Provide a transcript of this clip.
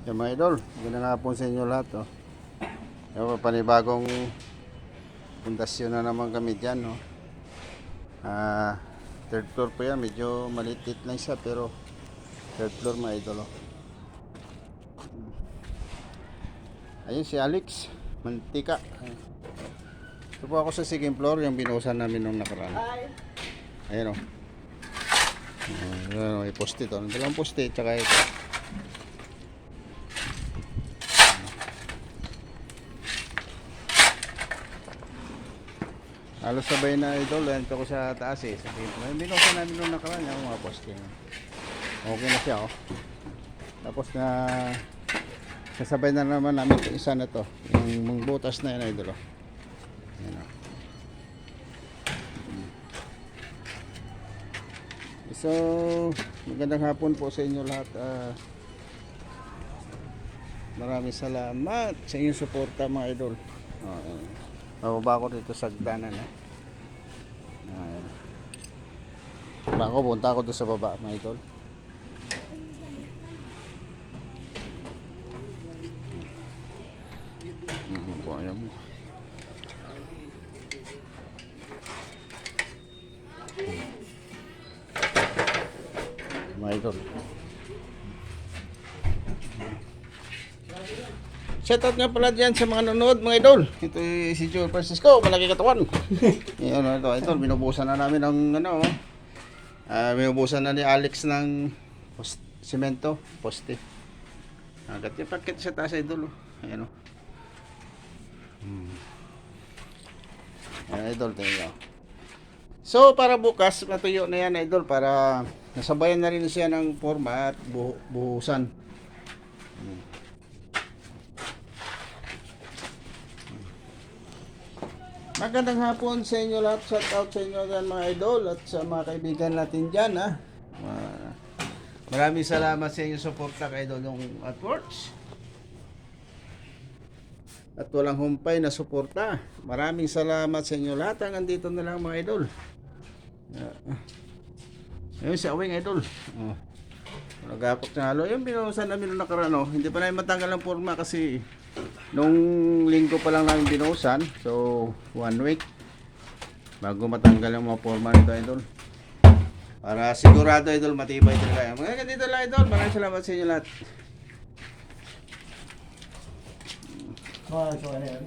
Yung mga idol, ganda nga po sa inyo lahat. Oh. Yung panibagong pundasyon na naman kami dyan. No? Third floor po yan, medyo maliit lang siya pero third floor mga idol. Oh. Ayun si Alex, mantika. Ito po ako sa second floor, yung binuhusan namin nung nakaraan. Ayun o. May poste ito. Dalawang poste, tsaka ito. Halos sabay na idol, yan ko sa taas eh. Sa binuhusan namin nung nakaraan yung mga poste. Okay na siya oh. Tapos na sasabay na naman namin ito isa na to. Yung butas na yan idol oh. Yan oh. So, magandang hapon po sa inyo lahat. Maraming salamat sa inyong suporta mga idol. Bababa ko dito sa gdanan. Bako, punta ako doon sa baba mga idol. Ayan mo. Mga idol. Shoutout nga pala dyan sa mga nanonood mga idol. Ito si Joel Francisco, malaki katawan. Yan ito, idol, binubusan na namin ng ano. Binubusan na ni Alex ng semento, poste. Agad yung paket sa taas idol. Ayan o. Ayan idol, tingnan. So para bukas natuyo na yan idol para nasabayan na rin siya ng forma at buhusan. Magandang hapon sa inyo lahat. Shout out sa inyo dyan mga idol at sa mga kaibigan natin dyan ha. Maraming salamat sa inyong suporta kay idol yung AdWords. At walang humpay na suporta. Maraming salamat sa inyo lahat. Hanggang dito na lang mga idol. Ayun si Awing idol. Nagapot na halo. Yung binuhusan namin nung nakaraan. Hindi pa namin matanggal ang forma kasi nung linggo pa lang namin binuhusan. So 1 week bago matanggal ang mga forma nito idol. Para sigurado idol matibay talaga. Mga ganito lang idol. Maraming salamat sa inyo lahat. So ano yan?